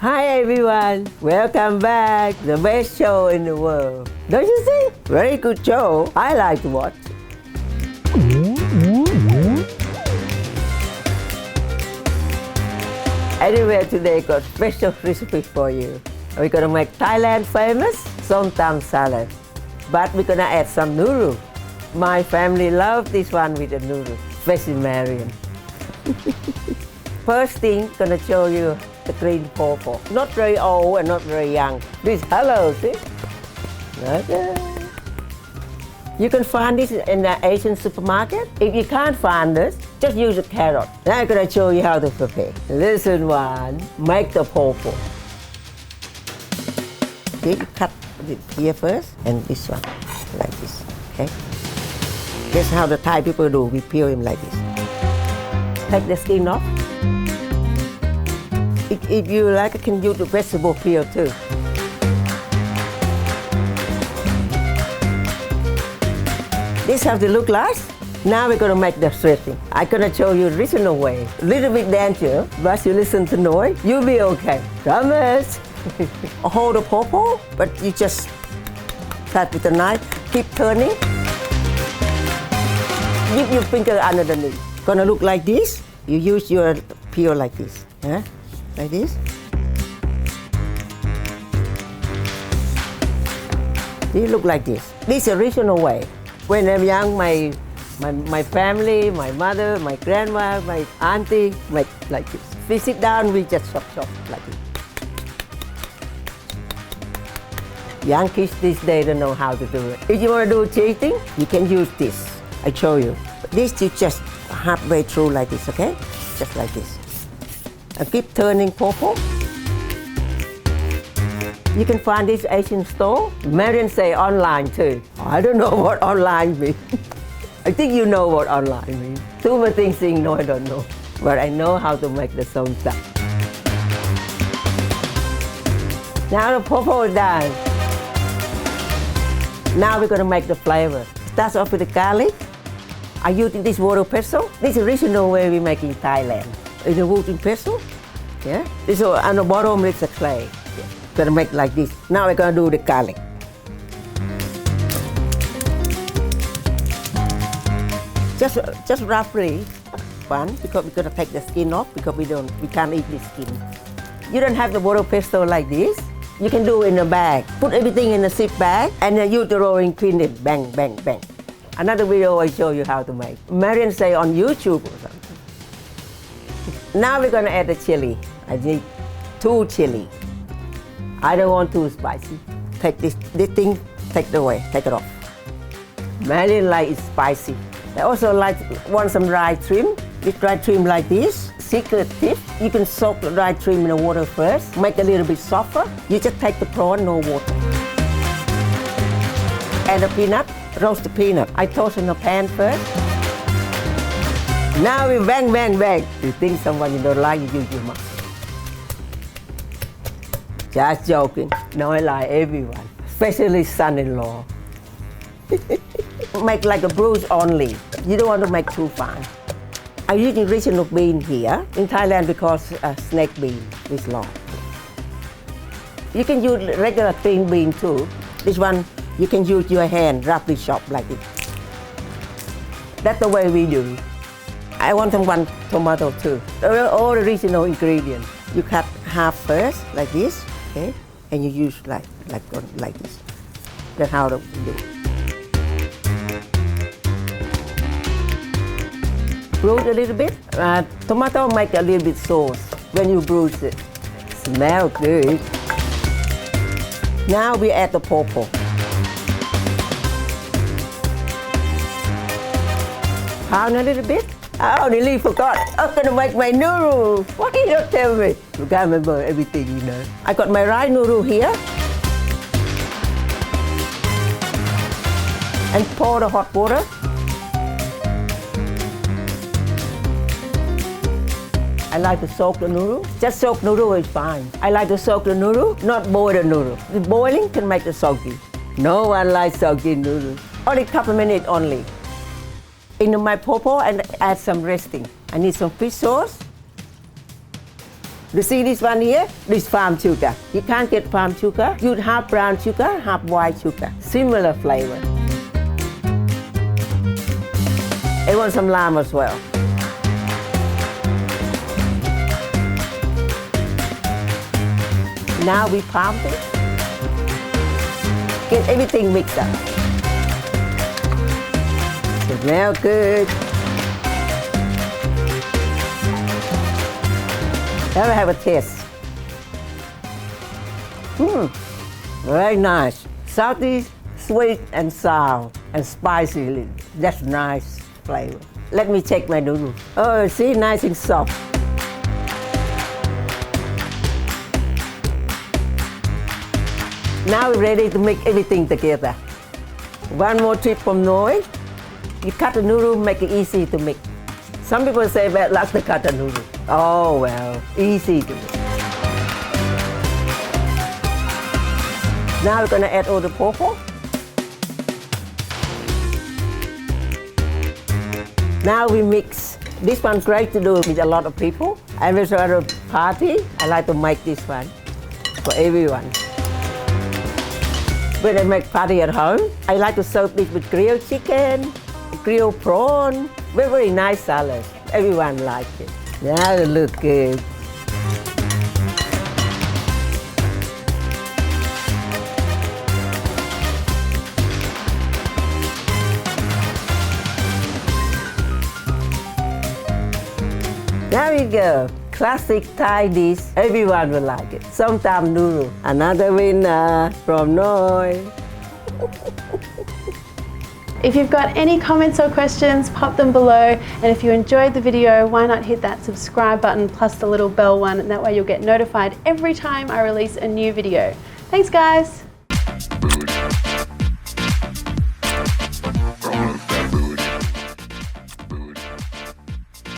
Hi everyone, welcome back. The best show in the world. Don't you think? Very good show. I like to watch. Anyway, today got special recipe for you. We're gonna make Thailand famous Som Tum salad. But we're gonna add some noodles. My family loves this one with the noodles, especially Marion. First thing, gonna show you the green pawpaw. Not very old and not very young. This hello, see? Okay. You can find this in the Asian supermarket. If you can't find this, just use a carrot. Now I'm gonna show you how to prepare. Lesson 1, make the pawpaw. Okay, you cut it here first and this one, like this, okay? That's how the Thai people do, we peel him like this. Take the skin off. If you like, you can use the vegetable peel too. This how they look like. Now we're gonna make the dressing. I'm gonna show you the original way. A little bit dangerous, but you listen to noise, you'll be okay. Promise. Hold the pawpaw, but you just cut with a knife. Keep turning. Keep your finger underneath. Gonna look like this. You use your peel like this. Yeah? Like this. They look like this. This is the original way. When I'm young, my family, my mother, my grandma, my auntie make like this. We sit down, we just chop like this. Young kids these days don't know how to do it. If you want to do cheating, you can use this. I show you. This you just halfway through like this, okay? Just like this. And keep turning pawpaw. You can find this Asian store. Marion say online too. I don't know what online means. I think you know what online means. Too many things saying no, I don't know. But I know how to make the som tum. Now the pawpaw is done. Now we're gonna make the flavor. Start off with the garlic. I'm using this water pestle. This is the original way we make in Thailand. It's a wooden pestle. Yeah. This is on the bottom it's a clay. Yeah. Gonna make like this. Now we're gonna do the garlic. Just roughly one, because we're gonna take the skin off because we can't eat the skin. You don't have the water pestle like this. You can do it in a bag. Put everything in a zip bag and then use the rolling pin it. Bang, bang, bang. Another video I show you how to make. Marion say on YouTube or something. Now we're gonna add the chili. I need 2 chili. I don't want too spicy. Take this thing, take it away, take it off. Marion like it spicy. I also want some dried shrimp. This dried shrimp like this. Secret tip, you can soak the dried shrimp in the water first, make it a little bit softer. You just take the prawn, no water. Add the peanut, roast the peanut. I toast in a pan first. Now we bang, bang, bang. You think someone you don't like, you use your mouth. Just joking. No, I lie, everyone, especially son-in-law. Make like a bruise only. You don't want to make too fine. I'm using original bean here. In Thailand, because snake bean is long. You can use regular green bean too. This one, you can use your hand, roughly chop like this. That's the way we do. I want one tomato too. All the original ingredients. You cut half first, like this, okay? And you use like this. That's how to do it. Bruise a little bit. Tomato make a little bit sauce when you bruise it. Smell good. Now we add the pawpaw. Pound a little bit. I nearly forgot. I'm gonna make my noodles. Why did you not tell me? You can't remember everything, you know. I got my rice noodle here. And pour the hot water. I like to soak the noodle. Just soak noodle is fine. I like to soak the noodle, not boil the noodle. The boiling can make it soggy. No one likes soggy noodles. Only a couple minutes only. In my pawpaw and add some dressing. I need some fish sauce. You see this one here? This farm sugar. You can't get farm sugar. You have brown sugar, have white sugar. Similar flavor. I want some lime as well. Now we pound it. Get everything mixed up. It smells good. Now we have a taste. Very nice. Salty, sweet and sour and spicy. That's nice flavor. Let me check my noodles. Oh, see, nice and soft. Now we're ready to make everything together. One more tip from Noi. You cut the noodle, make it easy to make. Some people say bad luck to cut the noodle. Oh well, easy to make. Now we're gonna add all the pawpaw. Now we mix. This one's great to do with a lot of people. And with a party, I like to make this one for everyone. When I make party at home, I like to serve this with grilled chicken, grilled prawn, very, very nice salad. Everyone likes it. Now it looks good. There we go. Classic Thai dish. Everyone will like it. Som Tum noodle. Another winner from Noi. If you've got any comments or questions, pop them below. And if you enjoyed the video, why not hit that subscribe button plus the little bell one, and that way you'll get notified every time I release a new video. Thanks, guys.